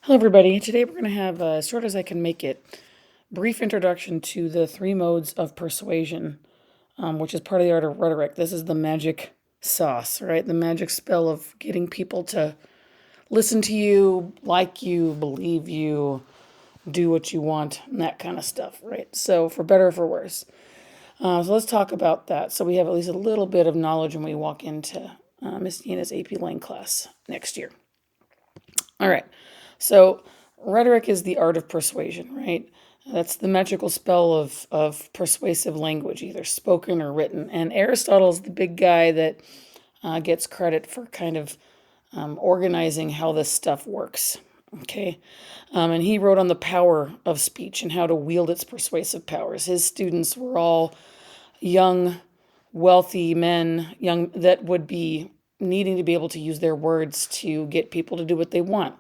Hello, everybody. Today we're going to have, as short as I can make it, brief introduction to the three modes of persuasion, which is part of the art of rhetoric. This is the magic sauce, right? The magic spell of getting people to listen to you, like you, believe you, do what you want, and that kind of stuff, right? So, for better or for worse. So let's talk about that. So we have at least a little bit of knowledge when we walk into Miss Nina's AP Lang class next year. All right. So rhetoric is the art of persuasion, right? That's the magical spell of persuasive language, either spoken or written. And Aristotle's the big guy that gets credit for kind of organizing how this stuff works. Okay. And he wrote on the power of speech and how to wield its persuasive powers. His students were all young, wealthy men, young that would be needing to be able to use their words to get people to do what they want,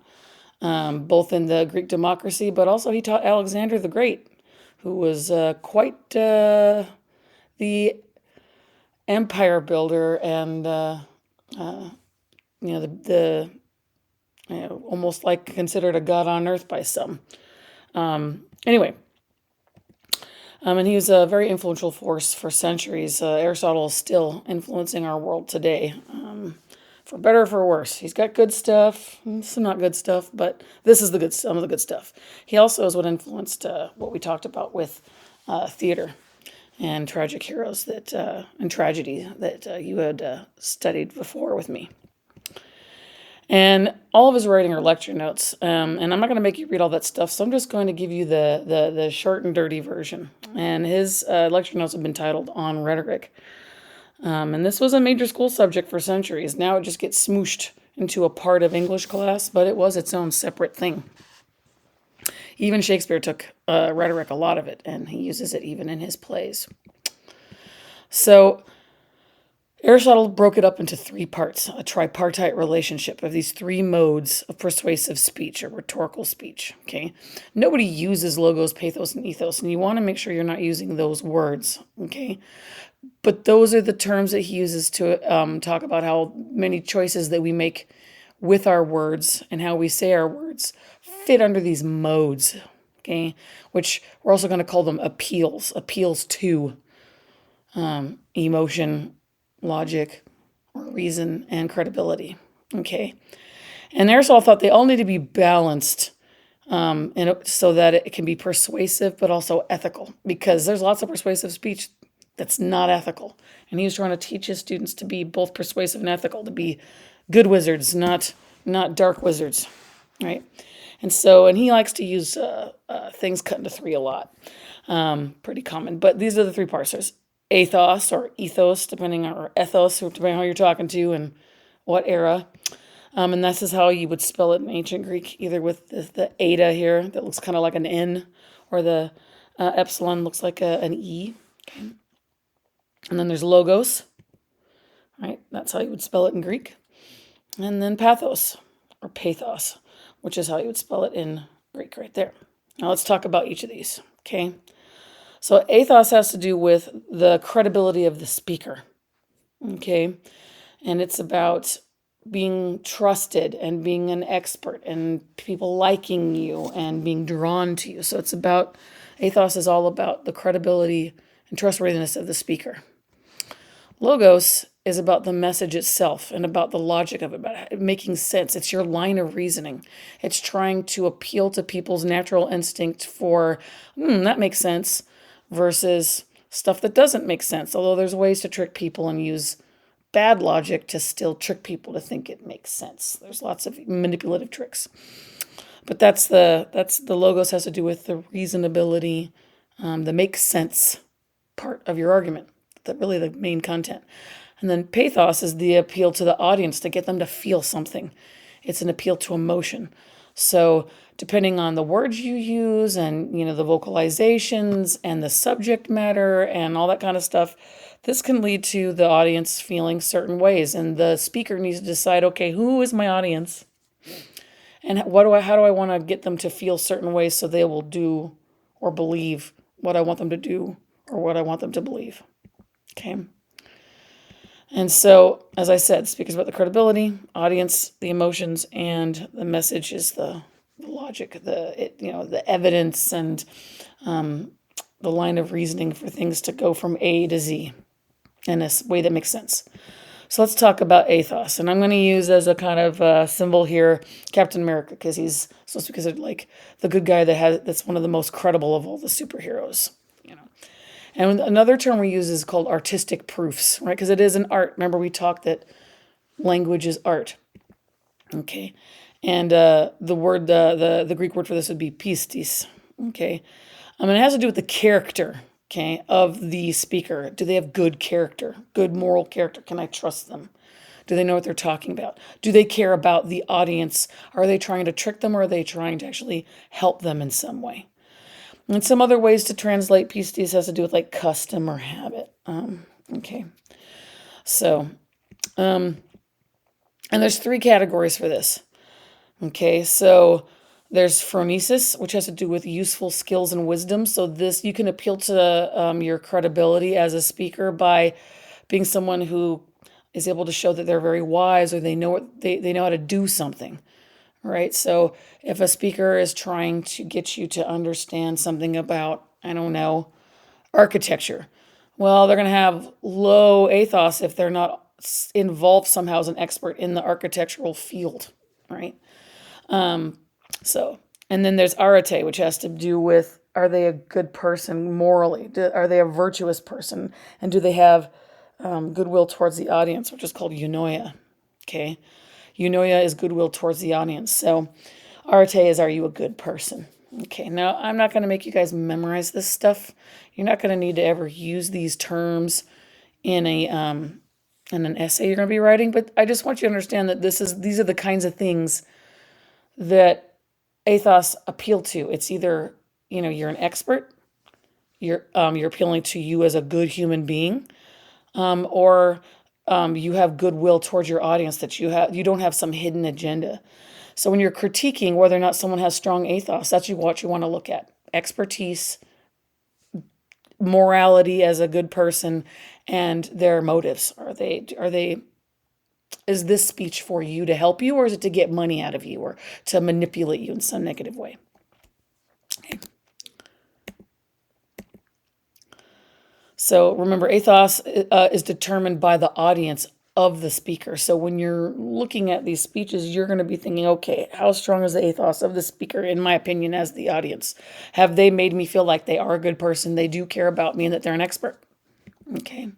both in the Greek democracy, but also he taught Alexander the Great, who was quite the empire builder and the almost like considered a god on earth by some. Anyway, and he was a very influential force for centuries. Aristotle is still influencing our world today, for better or for worse. He's got good stuff, some not good stuff, but this is some of the good stuff. He also is what influenced what we talked about with theater and tragic heroes and tragedy that you had studied before with me. And all of his writing are lecture notes. And I'm not going to make you read all that stuff, so I'm just going to give you the short and dirty version. And his lecture notes have been titled On Rhetoric. And this was a major school subject for centuries. Now it just gets smooshed into a part of English class, but it was its own separate thing. Even Shakespeare took rhetoric, a lot of it, and he uses it even in his plays. So Aristotle broke it up into three parts, a tripartite relationship of these three modes of persuasive speech or rhetorical speech. Okay. Nobody uses logos, pathos, and ethos, and you want to make sure you're not using those words. Okay. But those are the terms that he uses to talk about how many choices that we make with our words and how we say our words fit under these modes. Okay. Which we're also going to call them appeals to emotion, logic, reason, and credibility. Okay. And Aristotle thought they all need to be balanced so that it can be persuasive but also ethical, because there's lots of persuasive speech that's not ethical. And he was trying to teach his students to be both persuasive and ethical, to be good wizards, not dark wizards, right? And he likes to use things cut into three a lot, pretty common. But these are the three parts. There's ethos or ethos, or ethos, depending on who you're talking to and what era. And this is how you would spell it in ancient Greek, either with the eta here that looks kind of like an N, or the epsilon looks like an E. Okay. And then there's logos, right? That's how you would spell it in Greek. And then pathos or pathos, which is how you would spell it in Greek right there. Now let's talk about each of these, okay? So ethos has to do with the credibility of the speaker, okay? And it's about being trusted and being an expert and people liking you and being drawn to you. So ethos is all about the credibility and trustworthiness of the speaker. Logos is about the message itself and about the logic of it, about it making sense. It's your line of reasoning. It's trying to appeal to people's natural instinct for, that makes sense, versus stuff that doesn't make sense. Although there's ways to trick people and use bad logic to still trick people to think it makes sense. There's lots of manipulative tricks. But that's the logos has to do with the reasonability, the make sense part of your argument, really the main content. And then pathos is the appeal to the audience to get them to feel something. It's an appeal to emotion. So depending on the words you use and, the vocalizations and the subject matter and all that kind of stuff, this can lead to the audience feeling certain ways. And the speaker needs to decide, okay, who is my audience? And how do I want to get them to feel certain ways so they will do or believe what I want them to do or what I want them to believe. Okay. And so, as I said, speakers about the credibility, audience, the emotions, and the message is the logic, the evidence and the line of reasoning for things to go from A to Z in a way that makes sense. So let's talk about Ethos, and I'm going to use as a kind of symbol here Captain America, because he's supposed to be considered like the good guy that's one of the most credible of all the superheroes. And another term we use is called artistic proofs, right? Because it is an art. Remember, we talked that language is art. Okay, and the Greek word for this would be pistis. Okay, and it has to do with the character. Okay, of the speaker. Do they have good character, good moral character? Can I trust them? Do they know what they're talking about? Do they care about the audience? Are they trying to trick them, or are they trying to actually help them in some way? And some other ways to translate pistis has to do with like custom or habit. Okay, so and there's 3 categories for this. Okay, so there's phronesis, which has to do with useful skills and wisdom. So this, you can appeal to your credibility as a speaker by being someone who is able to show that they're very wise, or they know they know how to do something, right? So if a speaker is trying to get you to understand something about, I don't know, architecture, well, they're going to have low ethos if they're not involved somehow as an expert in the architectural field, right? So, and then there's arete, which has to do with, are they a good person morally? Are they a virtuous person? And do they have goodwill towards the audience, which is called eunoia. Okay. Eunoia is goodwill towards the audience. So arete is, are you a good person? Okay. Now, I'm not going to make you guys memorize this stuff. You're not going to need to ever use these terms in an essay you're going to be writing, but I just want you to understand that these are the kinds of things that ethos appeal to. It's either, you're an expert, you're appealing to you as a good human being, or you have goodwill towards your audience, that you don't have some hidden agenda. So when you're critiquing whether or not someone has strong ethos, that's what you want to look at: expertise, morality as a good person, and their motives. Is this speech for you to help you, or is it to get money out of you, or to manipulate you in some negative way? Okay. So remember, ethos is determined by the audience of the speaker. So when you're looking at these speeches, you're going to be thinking, okay, how strong is the ethos of the speaker, in my opinion, as the audience? Have they made me feel like they are a good person, they do care about me, and that they're an expert? Okay.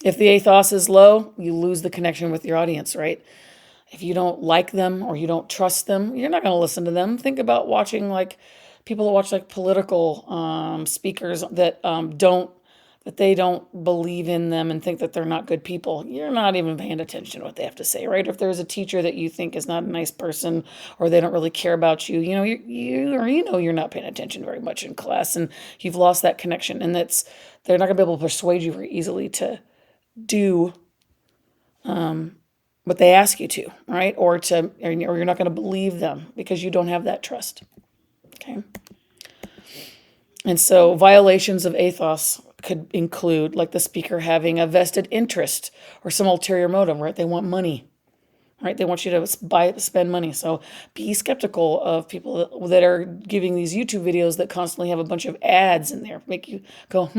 If the ethos is low, you lose the connection with your audience, right? If you don't like them or you don't trust them, you're not going to listen to them. Think about watching people that watch political speakers that they don't believe in them and think that they're not good people. You're not even paying attention to what they have to say, right? If there's a teacher that you think is not a nice person, or they don't really care about you, you're not paying attention very much in class, and you've lost that connection. And they're not going to be able to persuade you very easily to do what they ask you to, right? Or you're not going to believe them because you don't have that trust. Okay. And so violations of ethos could include like the speaker having a vested interest or some ulterior motive, right? They want money, right? They want you to spend money. So be skeptical of people that are giving these YouTube videos that constantly have a bunch of ads in there, make you go,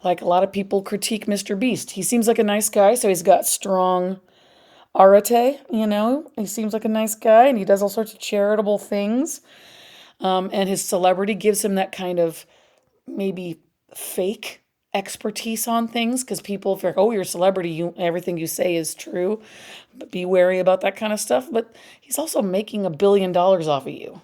Like a lot of people critique Mr. Beast. He seems like a nice guy, so he's got strong arete, he seems like a nice guy, and he does all sorts of charitable things. And his celebrity gives him that kind of maybe fake expertise on things, because people feel like, oh, you're a celebrity, everything you say is true. But be wary about that kind of stuff. But he's also making $1 billion off of you.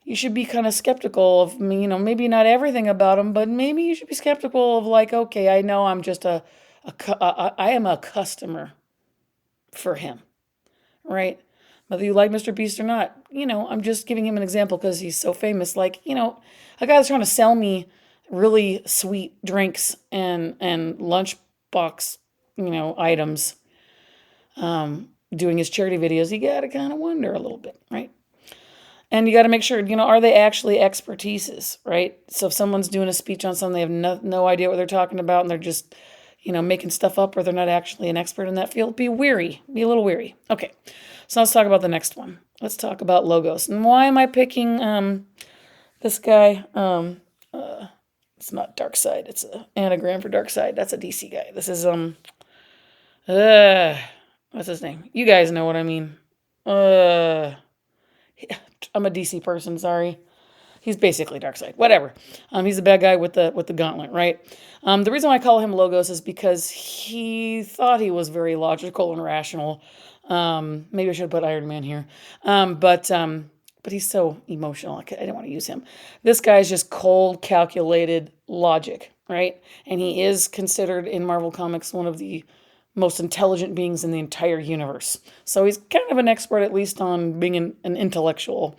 You should be kind of skeptical of, maybe not everything about him, but maybe you should be skeptical of okay, I know I'm just I am a customer for him, right? Whether you like Mr. Beast or not, I'm just giving him an example because he's so famous. A guy that's trying to sell me really sweet drinks and lunchbox, items, doing his charity videos, you got to kind of wonder a little bit, right? And you got to make sure, are they actually expertises, right? So if someone's doing a speech on something, they have no idea what they're talking about, and they're just, making stuff up, or they're not actually an expert in that field, be wary. Be a little wary. Okay, so let's talk about the next one. Let's talk about logos. And why am I picking this guy? It's not dark side. It's an anagram for dark side. That's a DC guy. This is what's his name? You guys know what I mean. I'm a DC person. Sorry. He's basically dark side. Whatever. He's the bad guy with the gauntlet, right? The reason why I call him Logos is because he thought he was very logical and rational. Maybe I should put Iron Man here. But he's so emotional. I didn't want to use him. This guy's just cold, calculated logic, right? And he is considered in Marvel Comics one of the most intelligent beings in the entire universe. So he's kind of an expert, at least on being an intellectual.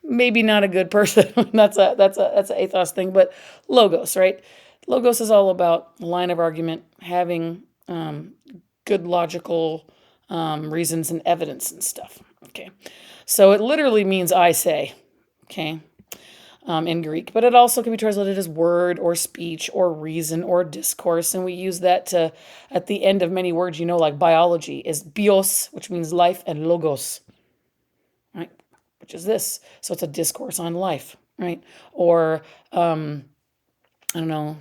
Maybe not a good person. that's an Ethos thing, but Logos, right? Logos is all about line of argument, having good logical reasons and evidence and stuff. Okay, so it literally means I say, okay, in Greek, but it also can be translated as word or speech or reason or discourse, and we use that to at the end of many words. Like biology is bios, which means life, and logos, right? Which is this. So it's a discourse on life, right? Or, I don't know,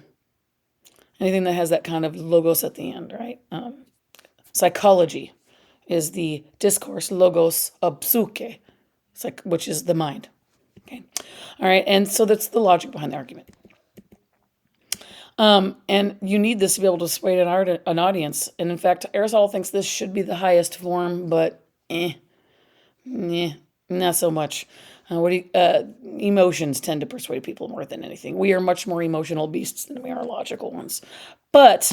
anything that has that kind of logos at the end, right? Psychology is the discourse, logos of psyche, which is the mind. Okay. All right. And so that's the logic behind the argument. And you need this to be able to persuade an audience. And in fact, Aristotle thinks this should be the highest form, but not so much. Emotions tend to persuade people more than anything. We are much more emotional beasts than we are logical ones. But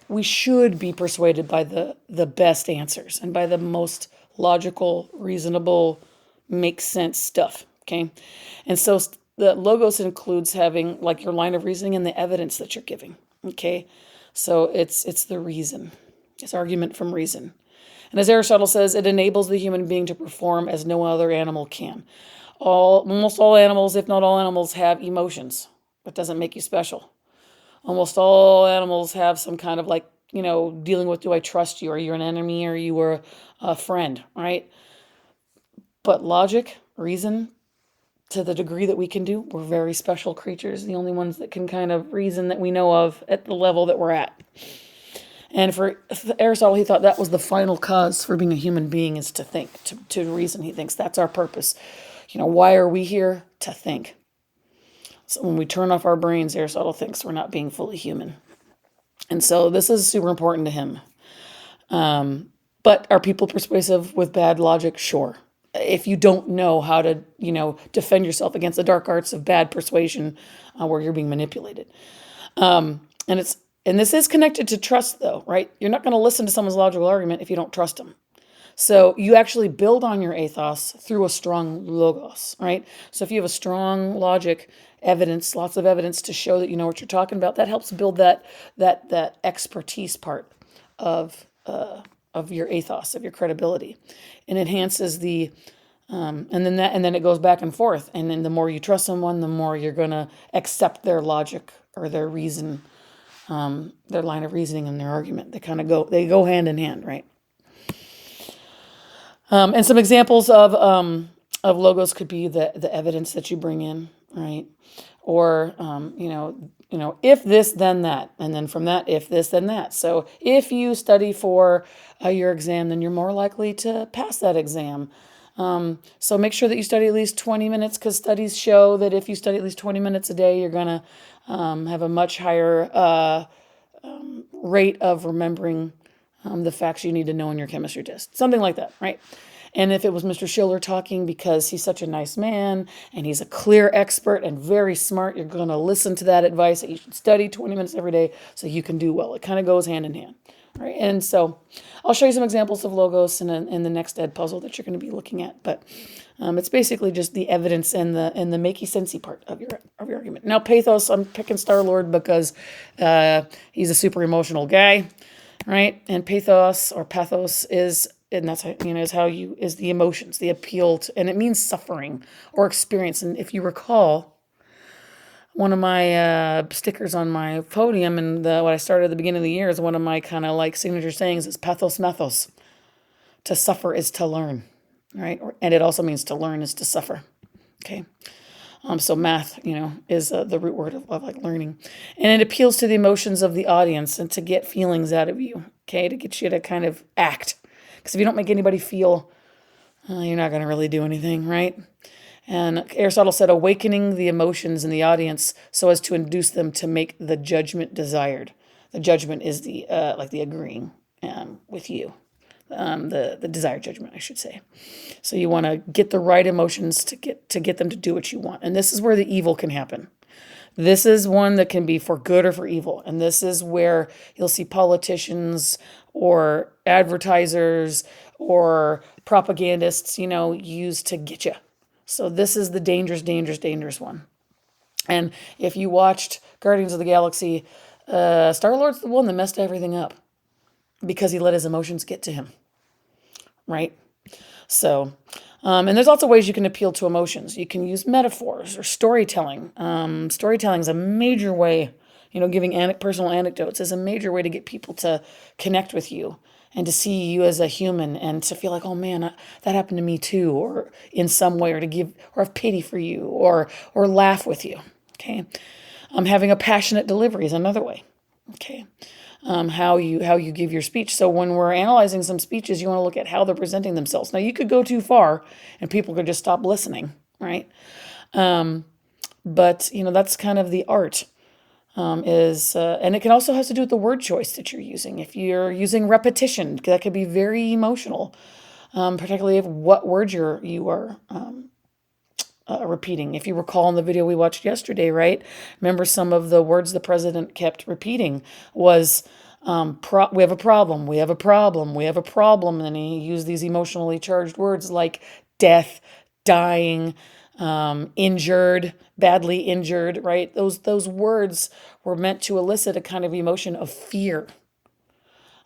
we should be persuaded by the best answers and by the most logical, reasonable, makes sense stuff. Okay, and so the logos includes having like your line of reasoning and the evidence that you're giving. Okay, so it's the reason. It's argument from reason. And as Aristotle says, it enables the human being to perform as no other animal can. Almost all animals, if not all animals, have emotions. That doesn't make you special. Almost all animals have some kind of dealing with, do I trust you? Are you an enemy? Or you were a friend, right? But logic, reason, to the degree that we can do, we're very special creatures. The only ones that can kind of reason that we know of at the level that we're at. And for Aristotle, he thought that was the final cause for being a human being, is to think, to reason. He thinks that's our purpose. Why are we here? To think. So when we turn off our brains, Aristotle thinks we're not being fully human. And so this is super important to him. But are people persuasive with bad logic? Sure. If you don't know how to, defend yourself against the dark arts of bad persuasion, where you're being manipulated. And this is connected to trust, though, right? You're not going to listen to someone's logical argument if you don't trust them. So you actually build on your ethos through a strong logos, right? So if you have a strong logic, evidence, lots of evidence to show that you know what you're talking about, that helps build that expertise part of your ethos, of your credibility, and enhances the and then it goes back and forth. And then the more you trust someone, the more you're going to accept their logic or their reason. Their line of reasoning and their argument. They go hand in hand, right? And some examples of logos could be the evidence that you bring in, right? Or if this, then that, and then from that, if this, then that. So if you study for your exam, then you're more likely to pass that exam. So make sure that you study at least 20 minutes, because studies show that if you study at least 20 minutes a day, you're going to have a much higher rate of remembering the facts you need to know in your chemistry test. Something like that, right? And if it was Mr. Schiller talking because he's such a nice man and he's a clear expert and very smart, you're going to listen to that advice that you should study 20 minutes every day so you can do well. It kind of goes hand in hand, right? And so I'll show you some examples of logos in the next ed puzzle that you're going to be looking at. But it's basically just the evidence and the makey sensey part of your argument. Now, Pathos, I'm picking Star-Lord because he's a super emotional guy, right? And Pathos is, and that's is the emotions, the appeal to, and it means suffering or experience. And if you recall, one of my stickers on my podium, and what I started at the beginning of the year is one of my kind of like signature sayings is Pathos, Mathos. To suffer is to learn, right? And it also means to learn is to suffer. Okay. So math, is the root word of like learning, and it appeals to the emotions of the audience and to get feelings out of you. Okay, to get you to kind of act, because if you don't make anybody feel, you're not going to really do anything, right? And Aristotle said, awakening the emotions in the audience so as to induce them to make the judgment desired. The judgment is the like the agreeing with you, the desired judgment, I should say. So you want to get the right emotions to get them to do what you want, and this is where the evil can happen. This is one that can be for good or for evil, and this is where you'll see politicians or advertisers or propagandists, used to get you. So this is the dangerous, dangerous, dangerous one. And if you watched Guardians of the Galaxy, Star-Lord's the one that messed everything up because he let his emotions get to him, right? So, and there's lots of ways you can appeal to emotions. You can use metaphors or storytelling. Storytelling is a major way, giving personal anecdotes is a major way to get people to connect with you and to see you as a human and to feel like, oh man, that happened to me too, or in some way, or to give or have pity for you, or laugh with you. Okay, having a passionate delivery is another way. Okay. How you give your speech. So when we're analyzing some speeches, you want to look at how they're presenting themselves. Now you could go too far and people could just stop listening, right? But that's kind of the art. And it can also have to do with the word choice that you're using. If you're using repetition, that could be very emotional, particularly if what words you are repeating. If you recall in the video we watched yesterday, right? Remember some of the words the president kept repeating was, we have a problem, we have a problem, we have a problem. And he used these emotionally charged words like death, dying, injured, badly injured, right? Those words were meant to elicit a kind of emotion of fear,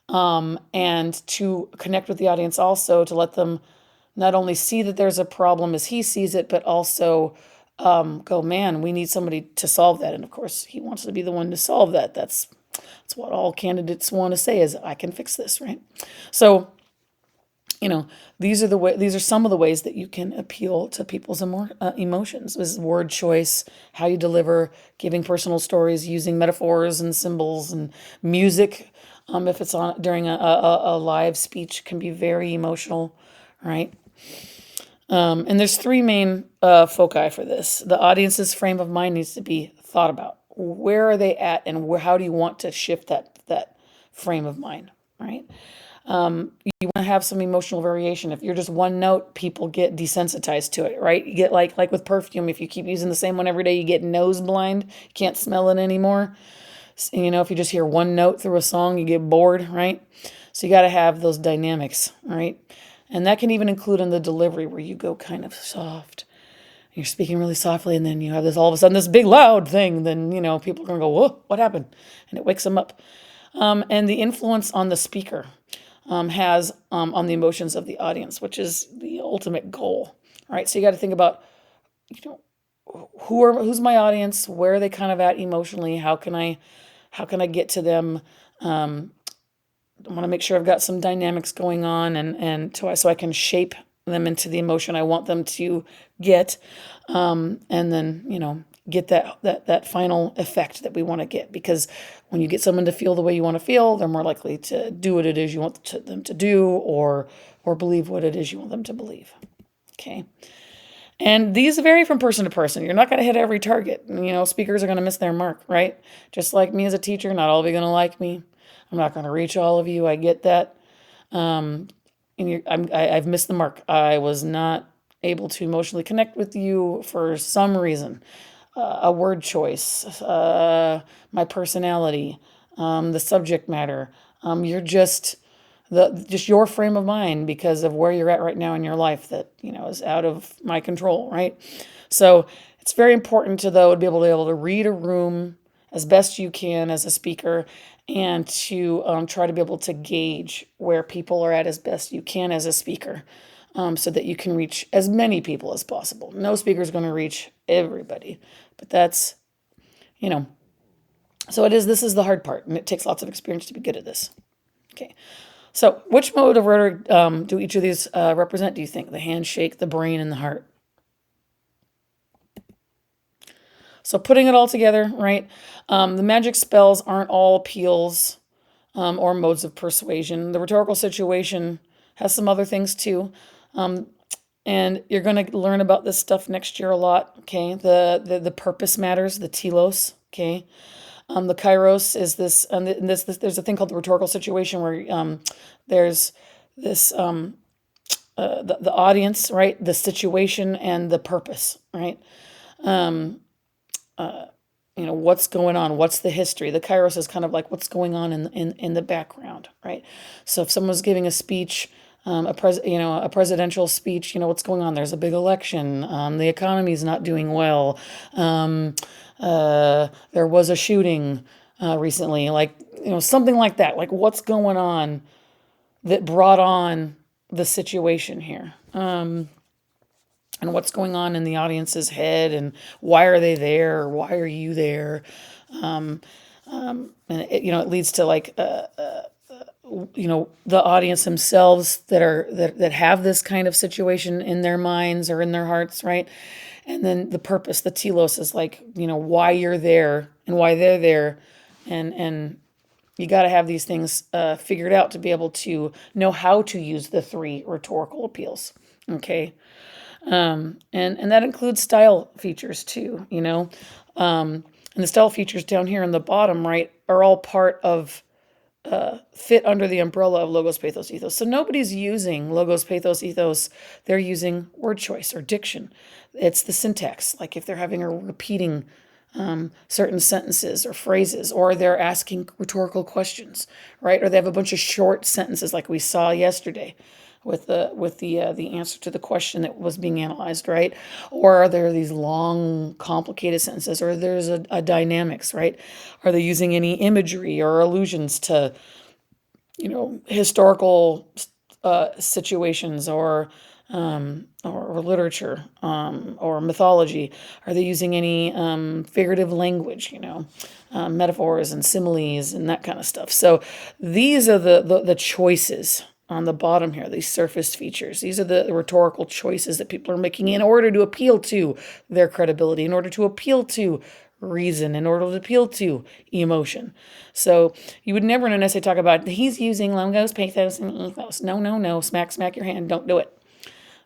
and to connect with the audience also, to let them not only see that there's a problem as he sees it, but also go, man, we need somebody to solve that. And of course, he wants to be the one to solve that. That's what all candidates want to say is, I can fix this, right? So, these are some of the ways that you can appeal to people's emotions. This is word choice, how you deliver, giving personal stories, using metaphors and symbols and music. If it's on during a live speech, can be very emotional, right? And there's three main foci for this. The audience's frame of mind needs to be thought about. Where are they at, and how do you want to shift that frame of mind, right? You want to have some emotional variation. If you're just one note, people get desensitized to it, right? You get like with perfume, if you keep using the same one every day, you get nose blind, you can't smell it anymore. If you just hear one note through a song, you get bored, right? So you got to have those dynamics, right? And that can even include in the delivery where you go kind of soft. You're speaking really softly, and then you have this all of a sudden this big loud thing. Then, people are going to go, whoa, what happened? And it wakes them up. And the influence on the speaker has on the emotions of the audience, which is the ultimate goal, right? So you got to think about, who's my audience? Where are they kind of at emotionally? How can I get to them? I want to make sure I've got some dynamics going on, and so I can shape them into the emotion I want them to get, and then get that final effect that we want to get. Because when you get someone to feel the way you want to feel, they're more likely to do what it is you want them to do, or believe what it is you want them to believe. Okay. And these vary from person to person. You're not going to hit every target. Speakers are going to miss their mark, right? Just like me as a teacher, not all of you are going to like me. I'm not going to reach all of you. I get that. I've missed the mark. I was not able to emotionally connect with you for some reason. A word choice, my personality, the subject matter. You're just your frame of mind because of where you're at right now in your life that is out of my control, right? So it's very important to be able to read a room as best you can as a speaker, and to try to be able to gauge where people are at as best you can as a speaker, so that you can reach as many people as possible. No speaker is going to reach everybody, but that's you know. So this is the hard part, and it takes lots of experience to be good at this. Okay. So which mode of rhetoric do each of these represent, do you think? The handshake, the brain, and the heart. So putting it all together, right? The magic spells aren't all appeals or modes of persuasion. The rhetorical situation has some other things too. And you're going to learn about this stuff next year a lot, okay? The purpose matters, the telos, okay? The kairos is this, and this, there's a thing called the rhetorical situation where there's this, the audience, right? The situation and the purpose, right? What's going on? What's the history? The kairos is kind of like what's going on in the background, right? So if someone's giving a speech, a presidential speech, what's going on? There's a big election. The economy's not doing well. There was a shooting recently, like something like that. Like what's going on that brought on the situation here. And what's going on in the audience's head, and why are they there, or why are you there? And it leads to like the audience themselves that have this kind of situation in their minds or in their hearts, right? And then the purpose, the telos, is like why you're there and why they're there, and you got to have these things figured out to be able to know how to use the 3 rhetorical appeals. Okay. And that includes style features too, and the style features down here in the bottom, right, are all part of, fit under the umbrella of logos, pathos, ethos. So nobody's using logos, pathos, ethos. They're using word choice or diction. It's the syntax, like if they're having a repeating certain sentences or phrases, or they're asking rhetorical questions, right? Or they have a bunch of short sentences like we saw yesterday with the answer to the question that was being analyzed, right? Or are there these long, complicated sentences, or there's a dynamics, right? Are they using any imagery or allusions to, historical situations or literature or mythology? Are they using any figurative language, metaphors and similes and that kind of stuff? So these are the choices on the bottom here, these surface features. These are the rhetorical choices that people are making in order to appeal to their credibility, in order to appeal to reason, in order to appeal to emotion. So you would never in an essay talk about he's using logos, pathos, and ethos. No. Smack your hand. Don't do it.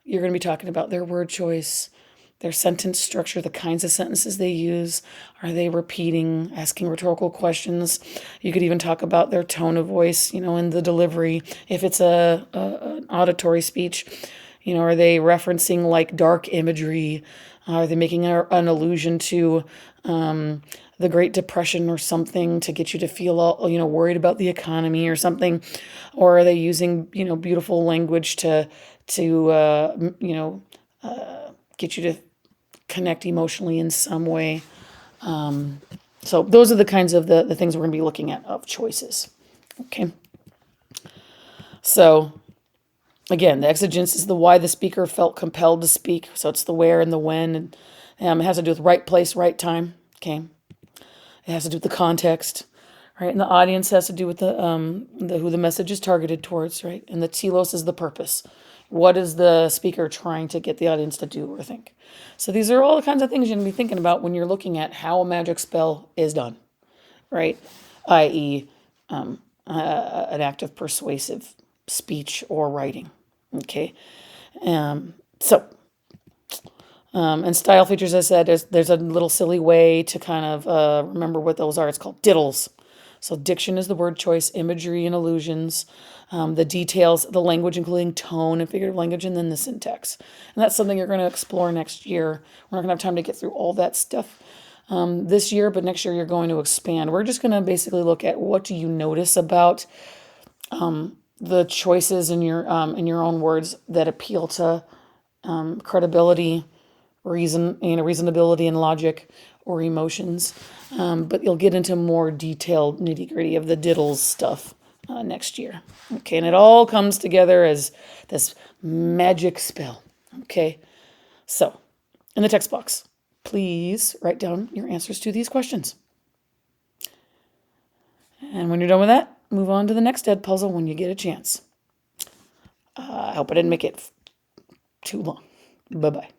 You're going to be talking about their word choice, their sentence structure, the kinds of sentences they use. Are they repeating, asking rhetorical questions? You could even talk about their tone of voice, in the delivery. If it's an auditory speech, are they referencing like dark imagery? Are they making an allusion to the Great Depression or something to get you to feel all, worried about the economy or something? Or are they using, beautiful language to get you to connect emotionally in some way? So those are the kinds of the things we're going to be looking at of choices. Okay. So again, the exigence is the why the speaker felt compelled to speak. So it's the where and the when. And it has to do with right place, right time. Okay. It has to do with the context, right? And the audience has to do with the who the message is targeted towards, right? And the telos is the purpose. What is the speaker trying to get the audience to do or think? So these are all the kinds of things you're going to be thinking about when you're looking at how a magic spell is done, right? I.e., an act of persuasive speech or writing. Okay. So, and style features, I said, there's a little silly way to kind of remember what those are. It's called diddles. So diction is the word choice, imagery and allusions, the details, the language, including tone and figurative language, and then the syntax. And that's something you're going to explore next year. We're not going to have time to get through all that stuff this year, but next year you're going to expand. We're just going to basically look at what do you notice about the choices in your own words that appeal to credibility, reasonability and logic, or emotions. But you'll get into more detailed nitty gritty of the diddles stuff next year. Okay, and it all comes together as this magic spell. Okay, so in the text box, please write down your answers to these questions. And when you're done with that, move on to the next dead puzzle when you get a chance. I hope I didn't make it too long. Bye-bye.